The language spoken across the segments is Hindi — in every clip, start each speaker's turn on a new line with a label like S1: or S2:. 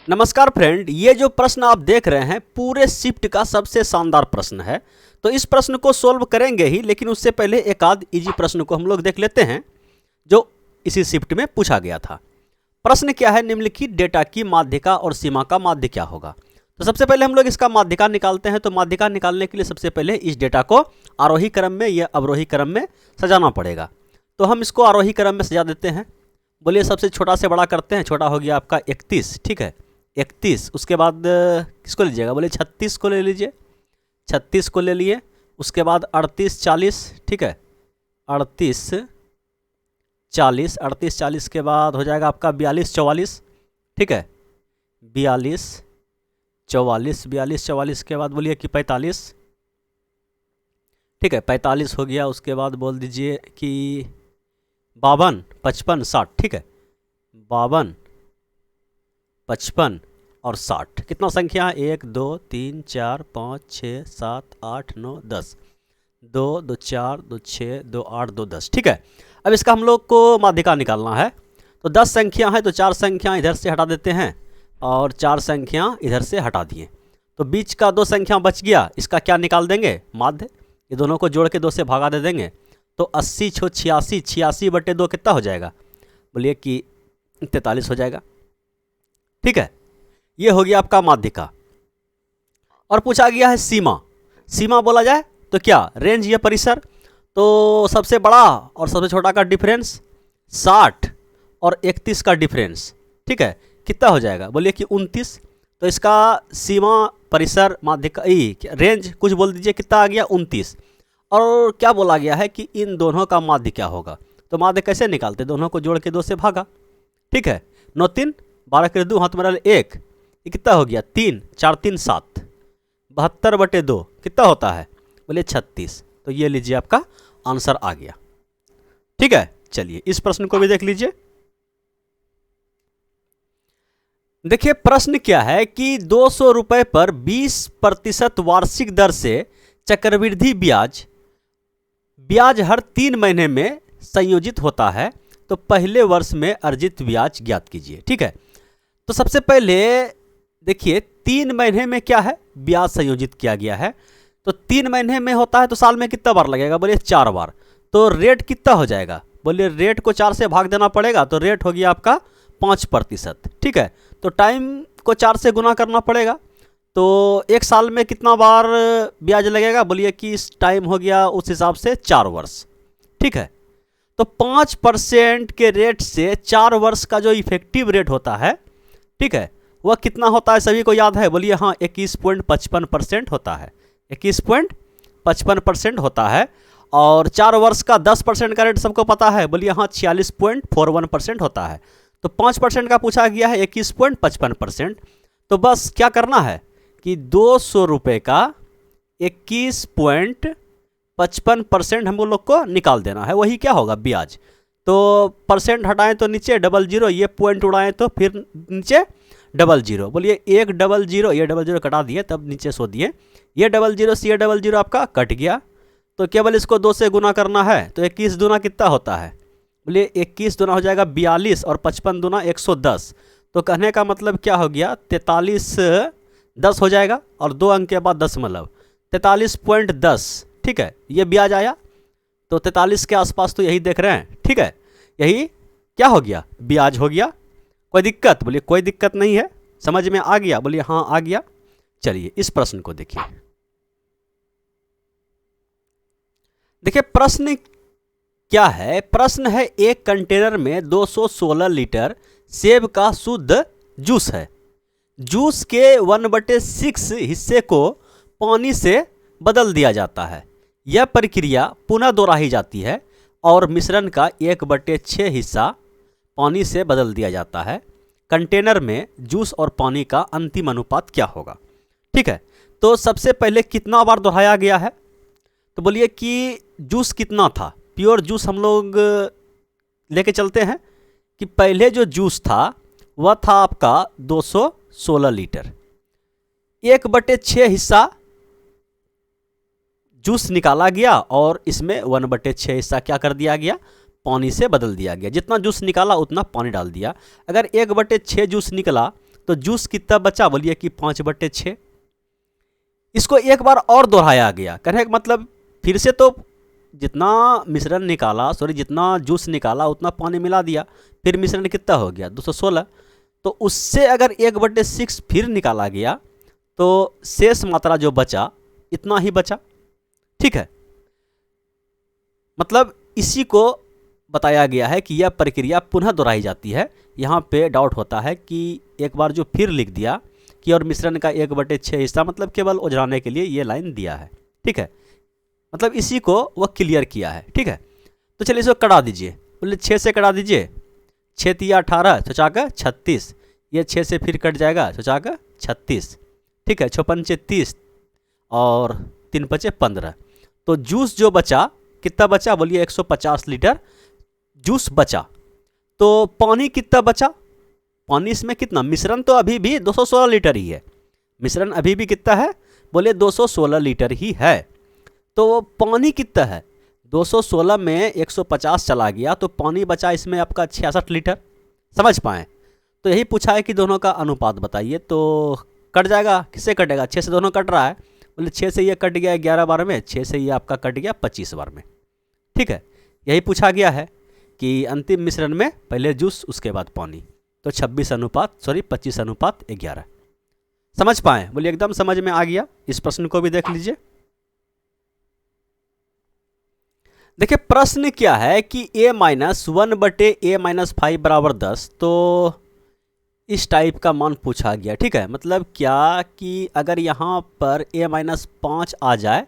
S1: नमस्कार फ्रेंड, ये जो प्रश्न आप देख रहे हैं पूरे शिफ्ट का सबसे शानदार प्रश्न है। तो इस प्रश्न को सोल्व करेंगे ही, लेकिन उससे पहले एक आध इजी प्रश्न को हम लोग देख लेते हैं जो इसी शिफ्ट में पूछा गया था। प्रश्न क्या है? निम्नलिखित डेटा की माध्यिका और सीमा का माध्य क्या होगा। तो सबसे पहले हम लोग इसका माध्यिका निकालते हैं। तो माध्यिका निकालने के लिए सबसे पहले इस डेटा को आरोही क्रम में या अवरोही क्रम में सजाना पड़ेगा। तो हम इसको आरोही क्रम में सजा देते हैं। बोलिए सबसे छोटा से बड़ा करते हैं। छोटा हो गया आपका 31, ठीक है 31। उसके बाद किसको लीजिएगा? बोलिए 36 को ले लीजिए। 36 को ले लिए। उसके बाद 38 40, ठीक है 38 40। 38 40 के बाद हो जाएगा आपका 42 44, ठीक है 42 44। 42 44 के बाद बोलिए कि 45, ठीक है 45 हो गया। उसके बाद बोल दीजिए कि 52 55 60, ठीक है 52 55 और 60। कितना संख्या है? 1 2 3 4 5 6 7 8 9 10। 2 2 4 2 6 2 8 2 10, ठीक है। अब इसका हम लोग को माध्यिका निकालना है। तो 10 संख्या है तो 4 संख्या इधर से हटा देते हैं और 4 संख्या इधर से हटा दिए। तो बीच का 2 संख्या बच गया। इसका क्या निकाल देंगे? माध्य। ये दोनों को जोड़ के 2 से भागा दे देंगे। तो 80 छो 86, 86 बटे 2 कितना हो जाएगा? बोलिए कि 43 हो जाएगा, ठीक है। ये हो गया आपका माध्यिका। और पूछा गया है सीमा। सीमा बोला जाए तो क्या? रेंज या परिसर। तो सबसे बड़ा और सबसे छोटा का डिफरेंस 60 और 31 का डिफरेंस, ठीक है कितना हो जाएगा? बोलिए कि 29। तो इसका सीमा परिसर माध्यिका रेंज कुछ बोल दीजिए कितना आ गया? 29। और क्या बोला गया है कि इन दोनों का माध्य क्या होगा। तो माध्य कैसे निकालते? दोनों को जोड़ के 2 से भागा, ठीक है 9 3 12 के 2 हाथ में 1। ये कितना हो गया? 3 4 3 7। 72 बटे 2 कितना होता है? बोलिए 36। तो ये लीजिए आपका आंसर आ गया, ठीक है। चलिए इस प्रश्न को भी देख लीजिए। देखिए प्रश्न क्या है कि 200 रुपए पर 20% वार्षिक दर से चक्रवृद्धि ब्याज हर 3 महीने में संयोजित होता है। तो पहले वर्ष में अर्जित ब्याज ज्ञात कीजिए, ठीक है। तो सबसे पहले देखिए 3 महीने में क्या है? ब्याज संयोजित किया गया है। तो 3 महीने में होता है तो साल में कितना बार लगेगा? बोलिए 4 बार। तो रेट कितना हो जाएगा? बोलिए रेट को 4 से भाग देना पड़ेगा। तो रेट हो गया आपका 5%, ठीक है। तो टाइम को 4 से गुना करना पड़ेगा। तो एक साल में कितना बार ब्याज लगेगा? बोलिए कि इस टाइम हो गया उस हिसाब से 4 वर्ष, ठीक है। तो 5% के रेट से 4 वर्ष का जो इफेक्टिव रेट होता है, ठीक है वह कितना होता है? सभी को याद है? बोलिए हाँ 21.55% होता है। 21.55% होता है। और 4 वर्ष का 10% का रेट सबको पता है। बोलिए हाँ 46.41% होता है। तो 5% का पूछा गया है 21.55%। तो बस क्या करना है कि 200 रुपये का 21.55% हम लोग को निकाल देना है। वही क्या होगा? ब्याज। तो परसेंट हटाएं तो नीचे 00, ये पॉइंट उड़ाएं तो फिर नीचे 00। बोलिए 1 00, ये 00 कटा दिए तब नीचे सो दिए। ये 00 से ये 00 आपका कट गया। तो केवल इसको 2 से गुना करना है। तो 21 दूना कितना होता है? बोलिए 21 दूना हो जाएगा 42 और 55 दूना 110। तो कहने का मतलब क्या हो गया? 43 10 हो जाएगा और 2 अंक के बाद 10 मतलब 43.10, ठीक है ये ब्याज आया। तो 43 के आसपास तो यही देख रहे हैं, ठीक है। यही क्या हो गया? ब्याज हो गया। कोई दिक्कत? बोलिए कोई दिक्कत नहीं है। समझ में आ गया? बोलिए हाँ आ गया। चलिए इस प्रश्न को देखिए। देखिए प्रश्न क्या है? प्रश्न है एक कंटेनर में 216 लीटर सेब का शुद्ध जूस है। जूस के 1/6 हिस्से को पानी से बदल दिया जाता है। यह प्रक्रिया पुनः दोहराई जाती है और मिश्रण का 1/6 हिस्सा पानी से बदल दिया जाता है। कंटेनर में जूस और पानी का अंतिम अनुपात क्या होगा? ठीक है। तो सबसे पहले कितना बार दोहराया गया है? तो बोलिए कि जूस कितना था? प्योर जूस हम लोग लेके चलते हैं कि पहले जो जूस था वह था आपका 216 लीटर। 1/6 हिस्सा जूस निकाला गया और इसमें 1/6 हिस्सा क्या कर दिया गया? पानी से बदल दिया गया। जितना जूस निकाला उतना पानी डाल दिया। अगर 1/6 जूस निकला तो जूस कितना बचा, बोलिए कि 5/6। इसको एक बार और दोहराया गया, कहने का मतलब फिर से तो जितना मिश्रण निकाला, जितना जूस निकाला उतना पानी मिला दिया, फिर मिश्रण कितना हो गया 216। तो उससे अगर 1/6 फिर निकाला गया तो शेष मात्रा जो बचा इतना ही बचा। ठीक है, मतलब इसी को बताया गया है कि यह प्रक्रिया पुनः दोहराई जाती है। यहाँ पे डाउट होता है कि एक बार जो फिर लिख दिया कि और मिश्रण का 1/6 हिस्सा, मतलब केवल उजराने के लिए ये लाइन दिया है। ठीक है, मतलब इसी को वह क्लियर किया है। ठीक है, तो चलिए इसको कटा दीजिए, बोले 6 से कटा दीजिए, 6 तिया 18, सोचा कर 36, ये 6 से फिर कट जाएगा, सोचा कर 36। ठीक है, 6 पंचे 30 और 3 पचे 15। तो जूस जो बचा कितना बचा, बोलिए 150 लीटर जूस बचा। तो पानी कितना बचा, पानी इसमें कितना, मिश्रण तो अभी भी 216 लीटर ही है, मिश्रण अभी भी कितना है, बोले 216 लीटर ही है। तो पानी कितना है, 216 में 150 चला गया तो पानी बचा इसमें आपका 66 लीटर। समझ पाएँ, तो यही पूछा है कि दोनों का अनुपात बताइए। तो कट जाएगा, किससे कटेगा, 6 से दोनों कट रहा है, बोले 6 से ये कट गया 11 बार में, 6 से ये आपका कट गया 25 बार में। ठीक है, यही पूछा गया है कि अंतिम मिश्रण में पहले जूस उसके बाद पानी, तो 25/11। समझ पाएँ, बोलिए एकदम समझ में आ गया। इस प्रश्न को भी देख लीजिए। देखिए प्रश्न क्या है कि a-1/a-5 बराबर 10, तो इस टाइप का मान पूछा गया। ठीक है, मतलब क्या कि अगर यहाँ पर a-5 आ जाए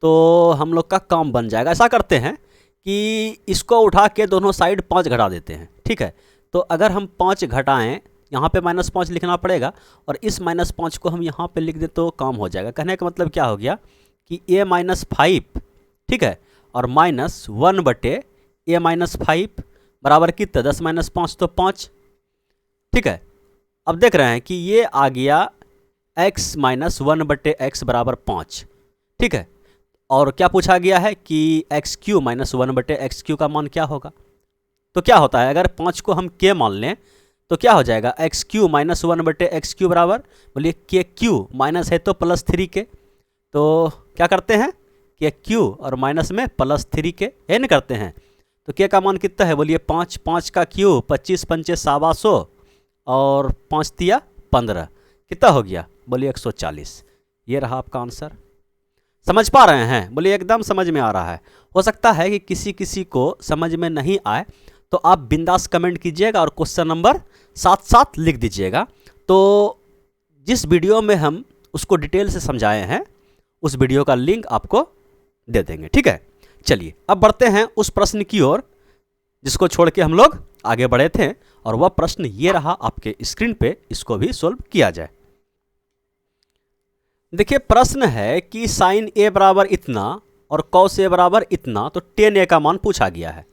S1: तो हम लोग का काम बन जाएगा। ऐसा करते हैं कि इसको उठा के दोनों साइड 5 घटा देते हैं। ठीक है, तो अगर हम 5 घटाएं, यहाँ पे -5 लिखना पड़ेगा और इस -5 को हम यहाँ पे लिख दें तो काम हो जाएगा। कहने का मतलब क्या हो गया कि a-5, ठीक है, और -1/a-5 बराबर कितना, 10 - 5 तो 5। ठीक है, अब देख रहे हैं कि ये आ गया x - 1/x बराबर 5। ठीक है, और क्या पूछा गया है कि x³ - 1/x³ का मान क्या होगा। तो क्या होता है, अगर 5 को हम k मान लें तो क्या हो जाएगा, x³ - 1/x³ बराबर, बोलिए k³ माइनस है तो +3k, तो क्या करते हैं k³ और माइनस में +3k n करते हैं। तो k का मान कितना है, बोलिए 5, 5 का क्यू 25 पंचे 125 और 5 तिया 15, कितना हो गया, बोलिए 140। ये रहा आपका आंसर। समझ पा रहे हैं, बोलिए एकदम समझ में आ रहा है। हो सकता है कि किसी किसी को समझ में नहीं आए तो आप बिंदास कमेंट कीजिएगा और क्वेश्चन नंबर साथ साथ लिख दीजिएगा। तो जिस वीडियो में हम उसको डिटेल से समझाए हैं उस वीडियो का लिंक आपको दे देंगे। ठीक है, चलिए अब बढ़ते हैं उस प्रश्न की ओर जिसको छोड़ के हम लोग आगे बढ़े थे, और वह प्रश्न ये रहा आपके स्क्रीन पे, इसको भी सोल्व किया जाए। देखिए प्रश्न है कि साइन a बराबर इतना और कॉस a बराबर इतना, तो tan a का मान पूछा गया है।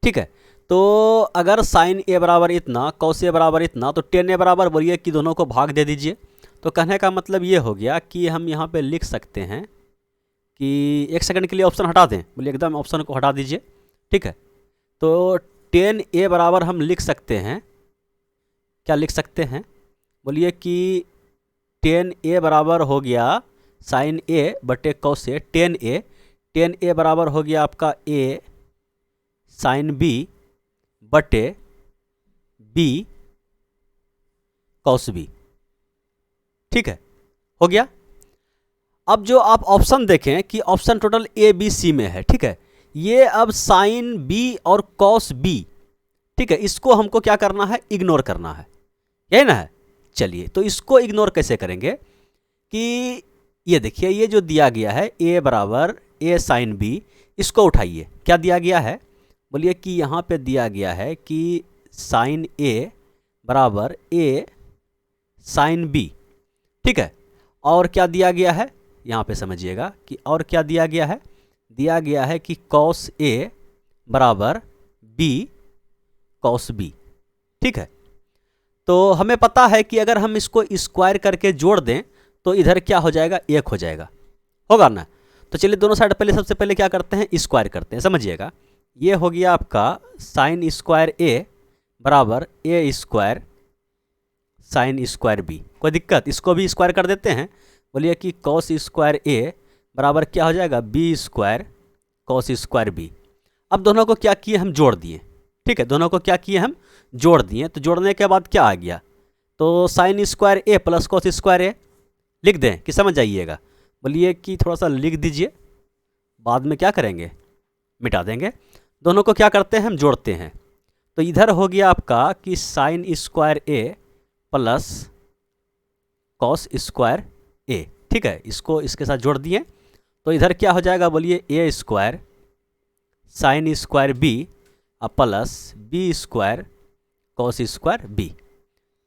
S1: ठीक है, तो अगर साइन a बराबर इतना, कॉस a बराबर इतना, तो tan a बराबर, बोलिए कि दोनों को भाग दे दीजिए। तो कहने का मतलब ये हो गया कि हम यहाँ पे लिख सकते हैं कि एक सेकंड के लिए ऑप्शन हटा दें, बोलिए एकदम ऑप्शन को हटा दीजिए। ठीक है, तो tan a बराबर हम लिख सकते हैं, क्या लिख सकते हैं, बोलिए कि tan a बराबर हो गया साइन a बटे कॉस a, tan a बराबर हो गया आपका a साइन b बटे b कॉस b। ठीक है, हो गया। अब जो आप ऑप्शन देखें कि option total a b c में है। ठीक है, ये अब साइन b और कॉस b, ठीक है, इसको हमको क्या करना है, इग्नोर करना है, यही ना है। चलिए तो इसको इग्नोर कैसे करेंगे कि ये देखिए ये जो दिया गया है a बराबर a साइन b, इसको उठाइए, क्या दिया गया है, बोलिए कि यहाँ पे दिया गया है कि साइन a बराबर a साइन b। ठीक है, और क्या दिया गया है, यहाँ पे समझिएगा कि और क्या दिया गया है, दिया गया है कि कॉस a बराबर b कॉस b। ठीक है, तो हमें पता है कि अगर हम इसको स्क्वायर करके जोड़ दें तो इधर क्या हो जाएगा, 1 हो जाएगा, होगा ना। तो चलिए दोनों साइड पहले सबसे पहले क्या करते हैं, स्क्वायर करते हैं। समझिएगा, ये हो गया आपका साइन स्क्वायर a बराबर a square sine square B. कोई दिक्कत? इसको भी स्क्वायर कर देते हैं। बोलिए कि कॉस स्क्वायर ए बराबर क्या हो जाएगा, B square cos square B. अब दोनों को क्या किए, हम जोड़ दिए। ठीक है, दोनों को क्या किए, हम जोड़ दिए। तो जोड़ने के बाद क्या आ गया, तो साइन स्क्वायर ए प्लस कॉस स्क्वायर ए लिख दें कि समझ जाइएगा। बोलिए कि थोड़ा सा लिख दीजिए, बाद में क्या करेंगे, मिटा देंगे। दोनों को क्या करते हैं, हम जोड़ते हैं। तो इधर हो गया आपका कि साइन स्क्वायर ए प्लस कॉस स्क्वायर ए। ठीक है, इसको इसके साथ जोड़ दिए। तो इधर क्या हो जाएगा, बोलिए A square sine square B plus B square cos square B.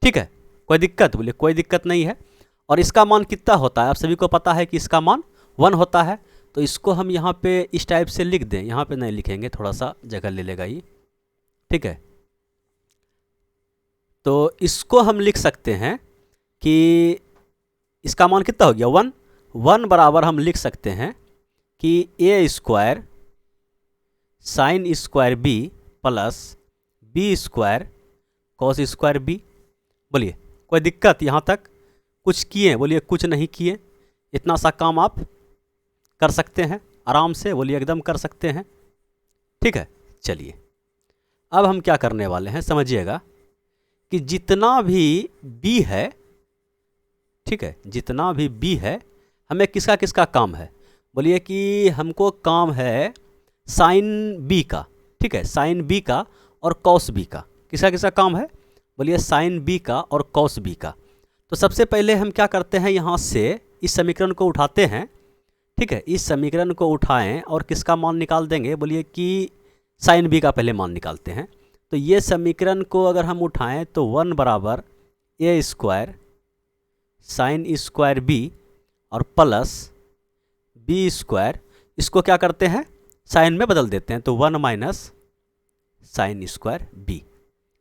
S1: ठीक है, कोई दिक्कत? बोलिए कोई दिक्कत नहीं है। और इसका मान कितना होता है, आप सभी को पता है कि इसका मान 1 होता है। तो इसको हम यहाँ पे इस टाइप से लिख दें, यहाँ पे नहीं लिखेंगे, थोड़ा सा जगह ले लेगा ये। ठीक है, तो इसको हम लिख सकते हैं कि इसका मान कितना हो गया, 1। 1 बराबर हम लिख सकते हैं कि A square sine square B plus B square cos square B. बोलिए कोई दिक्कत यहाँ तक? कुछ किए? बोलिए कुछ नहीं किए। इतना सा काम आप कर सकते हैं आराम से, बोलिए एकदम कर सकते हैं। ठीक है, चलिए अब हम क्या करने वाले हैं समझिएगा कि जितना भी b है, ठीक है, जितना भी b है, हमें किसका किसका काम है। बोलिए कि हमको काम है साइन b का। ठीक है, साइन b का और कॉस b का। किसका किसका काम है, बोलिए साइन b का और कॉस b का। तो सबसे पहले हम क्या करते हैं, यहाँ से इस समीकरण को उठाते हैं। ठीक है, इस समीकरण को उठाएं और किसका मान निकाल देंगे, बोलिए कि साइन b का पहले मान निकालते हैं। तो ये समीकरण को अगर हम उठाएं तो 1 बराबर A square sine square B और प्लस बी स्क्वायर, इसको क्या करते हैं, साइन में बदल देते हैं। तो 1 माइनस साइन स्क्वायर बी।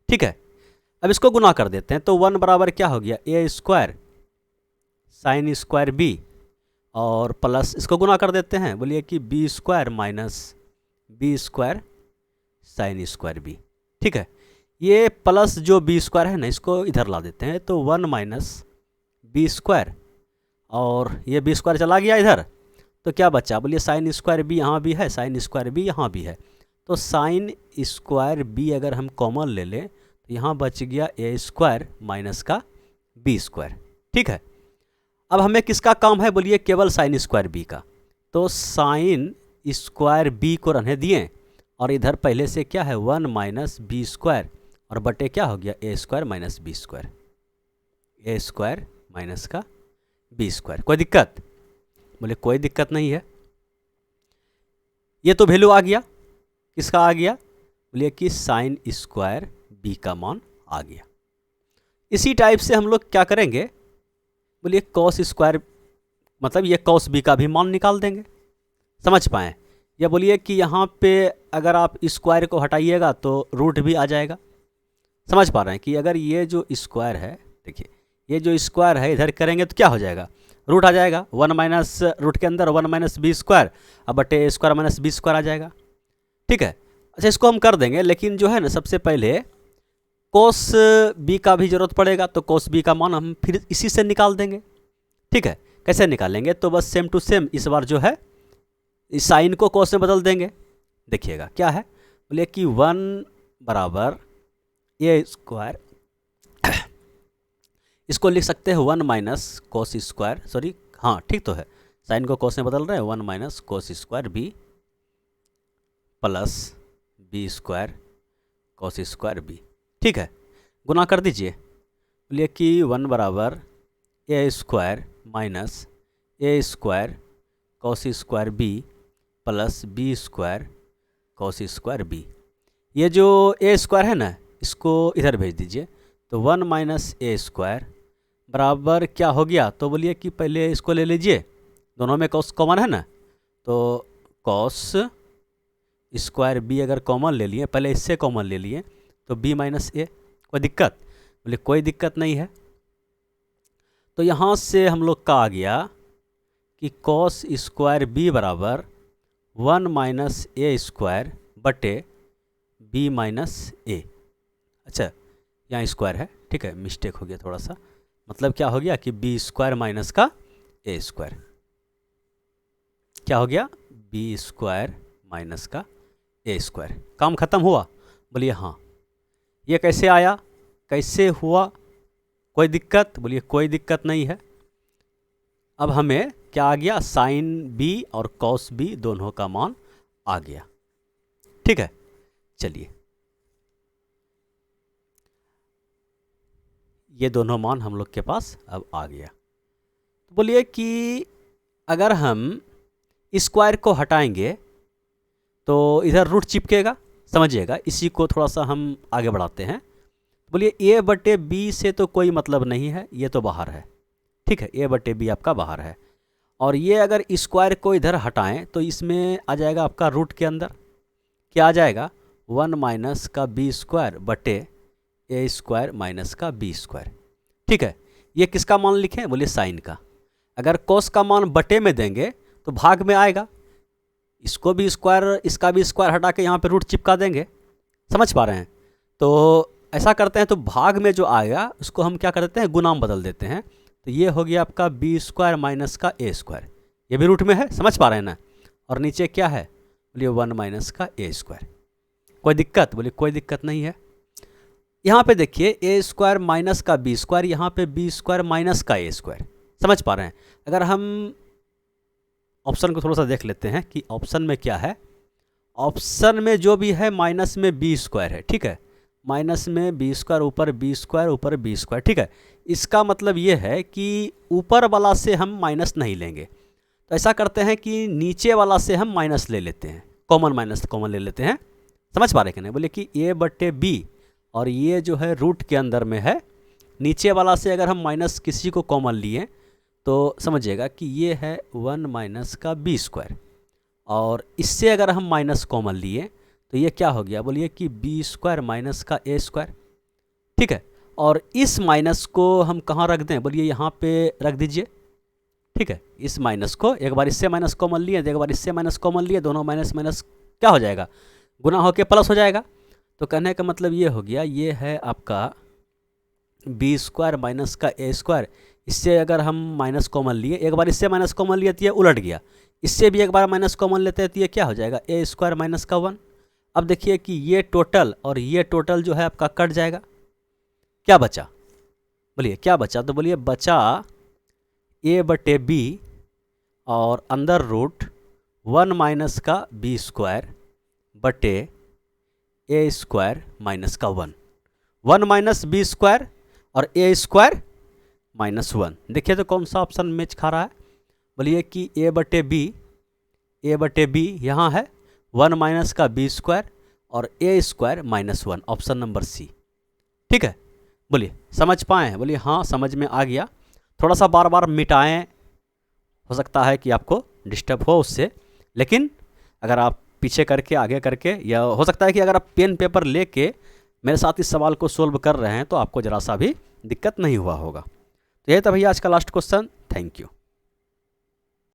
S1: ठीक है, अब इसको गुना कर देते हैं। तो 1 बराबर क्या हो गया, A square sine square B और प्लस इसको गुना कर देते हैं। बोलिए कि B square minus B square sine square B. ठीक है, ये प्लस जो बी स्क्वायर है ना, इसको इधर ला देते हैं। तो 1 माइनस बी स्क्वायर और ये बी स्क्वायर चला गया इधर, तो क्या बचा, बोलिए साइन स्क्वायर बी यहाँ भी है, साइन स्क्वायर बी यहाँ भी है। तो साइन स्क्वायर बी अगर हम कॉमन ले लें तो यहाँ बच गया ए स्क्वायर माइनस का बी स्क्वायर। ठीक है, अब हमें किसका काम है, बोलिए केवल साइन स्क्वायर बी का। तो साइन स्क्वायर बी को रहने दिए और इधर पहले से क्या है 1 माइनस बी स्क्वायर और बटे क्या हो गया A square minus B square, A square minus का बी स्क्वायर। कोई दिक्कत, बोले कोई दिक्कत नहीं है। ये तो वैल्यू आ गया, किसका आ गया, बोलिए कि साइन स्क्वायर बी का मान आ गया। इसी टाइप से हम लोग क्या करेंगे, बोलिए कॉस स्क्वायर, मतलब ये कॉस बी का भी मान निकाल देंगे। समझ पाएँ? या बोलिए कि यहाँ पे अगर आप स्क्वायर को हटाइएगा तो रूट भी आ जाएगा। समझ पा रहे हैं कि अगर ये जो स्क्वायर है, देखिए ये जो स्क्वायर है इधर करेंगे तो क्या हो जाएगा, रूट आ जाएगा। 1 माइनस रूट के अंदर 1 माइनस बी स्क्वायर अब बटे ए स्क्वायर माइनस बी स्क्वायर आ जाएगा। ठीक है, अच्छा इसको हम कर देंगे, लेकिन जो है ना सबसे पहले कोस बी का भी जरूरत पड़ेगा। तो कोस बी का मान हम फिर इसी से निकाल देंगे। ठीक है, कैसे निकालेंगे, तो बस सेम टू सेम इस बार जो है इस साइन को कोस में बदल देंगे। देखिएगा क्या है, बोले कि 1 बराबर ए स्क्वायर, इसको लिख सकते हैं 1 माइनस कोस स्क्वायर, सॉरी हाँ ठीक तो है, साइन को कोस में बदल रहे हैं, 1 minus cos square B plus B square cos square B. ठीक है, गुना कर दीजिए। बोलिए कि 1 बराबर A square minus A square cos square B plus B square cos square B. ये जो ए स्क्वायर है ना, इसको इधर भेज दीजिए। तो 1 माइनस ए स्क्वायर बराबर क्या हो गया, तो बोलिए कि पहले इसको ले लीजिए, दोनों में कॉस कॉमन है ना, तो कॉस स्क्वायर बी अगर कॉमन ले लिए, पहले इससे कॉमन ले लिए तो बी माइनस ए। कोई दिक्कत, बोले कोई दिक्कत नहीं है। तो यहाँ से हम लोग का आ गया कि कॉस स्क्वायर बी बराबर 1 माइनस ए स्क्वायर बटे बी माइनस ए। अच्छा यहाँ स्क्वायर है, ठीक है, मिस्टेक हो गया थोड़ा सा, मतलब क्या हो गया कि बी स्क्वायर माइनस का ए स्क्वायर, क्या हो गया, बी स्क्वायर माइनस का ए स्क्वायर। काम खत्म हुआ, बोलिए हाँ। ये कैसे आया, कैसे हुआ, कोई दिक्कत, बोलिए कोई दिक्कत नहीं है। अब हमें क्या आ गया, साइन बी और कॉस बी दोनों का मान आ गया, ठीक है। चलिए ये दोनों मान हम लोग के पास अब आ गया। तो बोलिए कि अगर हम स्क्वायर को हटाएंगे तो इधर रूट चिपकेगा, समझिएगा, इसी को थोड़ा सा हम आगे बढ़ाते हैं। बोलिए ए बटे बी से तो कोई मतलब नहीं है, ये तो बाहर है, ठीक है, ए बटे बी आपका बाहर है। और ये अगर स्क्वायर को इधर हटाएं तो इसमें आ जाएगा आपका रूट के अंदर क्या आ जाएगा, 1 माइनस का बी स्क्वायर बटे ए स्क्वायर माइनस का बी स्क्वायर, ठीक है। ये किसका मान लिखें, बोलिए साइन का। अगर कोस का मान बटे में देंगे तो भाग में आएगा, इसको भी स्क्वायर इसका भी स्क्वायर हटा के यहाँ पे रूट चिपका देंगे, समझ पा रहे हैं। तो ऐसा करते हैं, तो भाग में जो आएगा उसको हम क्या कर देते हैं, गुना में बदल देते हैं। तो ये हो गया आपका बी स्क्वायर माइनस का ए स्क्वायर, ये भी रूट में है, समझ पा रहे हैं ना। और नीचे क्या है, बोलिए 1 माइनस का ए स्क्वायर। कोई दिक्कत, बोलिए कोई दिक्कत नहीं है। यहाँ पे देखिए ए स्क्वायर माइनस का बी स्क्वायर, यहाँ पे बी स्क्वायर माइनस का ए स्क्वायर, समझ पा रहे हैं। अगर हम ऑप्शन को थोड़ा सा देख लेते हैं कि ऑप्शन में क्या है। ऑप्शन में जो भी है माइनस में बी स्क्वायर है, ठीक है, माइनस में बी स्क्वायर ऊपर बी स्क्वायर ऊपर बी स्क्वायर, ठीक है। इसका मतलब ये है कि ऊपर वाला से हम माइनस नहीं लेंगे, तो ऐसा करते हैं कि नीचे वाला से हम माइनस ले लेते हैं, कॉमन माइनस कॉमन ले लेते हैं, समझ पा रहे कि नहीं। बोले कि ए बटे बी और ये जो है रूट के अंदर में है, नीचे वाला से अगर हम माइनस किसी को कॉमन लिए तो समझिएगा कि ये है 1 माइनस का बी स्क्वायर, और इससे अगर हम माइनस कॉमन लिए तो ये क्या हो गया, बोलिए कि बी स्क्वायर माइनस का ए स्क्वायर, ठीक है। और इस माइनस को हम कहाँ रख दें, बोलिए यहाँ पे रख दीजिए, ठीक है। इस माइनस को एक बार इससे माइनस कॉमन लिए, एक बार इससे माइनस कॉमन लिए, दोनों माइनस माइनस क्या हो जाएगा, गुना होके प्लस हो जाएगा। तो कहने का मतलब ये हो गया, ये है आपका बी स्क्वायर माइनस का ए स्क्वायर, इससे अगर हम माइनस कॉमन लिए, एक बार इससे माइनस कॉमन लिए तो ये उलट गया, इससे भी एक बार माइनस कॉमन लेते हैं तो ये क्या हो जाएगा, ए स्क्वायर माइनस का 1। अब देखिए कि ये टोटल और ये टोटल जो है आपका कट जाएगा, क्या बचा, बोलिए क्या बचा, तो बोलिए बचा ए बटे बी और अंदर रूट 1 माइनस का बी स्क्वायर बटे ए स्क्वायर माइनस का 1, 1 माइनस बी स्क्वायर और ए स्क्वायर माइनस 1। देखिए तो कौन सा ऑप्शन मैच खा रहा है, बोलिए कि ए बटे बी यहाँ है 1 माइनस का बी स्क्वायर और A square minus 1, option number C, ठीक है। बोलिए समझ पाए हैं, बोलिए हाँ समझ में आ गया। थोड़ा सा बार बार मिटाएं, हो सकता है कि आपको डिस्टर्ब हो उससे, लेकिन अगर आप पीछे करके आगे करके, या हो सकता है कि अगर आप पेन पेपर लेके मेरे साथ इस सवाल को सोल्व कर रहे हैं तो आपको ज़रा सा भी दिक्कत नहीं हुआ होगा। तो ये था भैया आज का लास्ट क्वेश्चन। Thank you.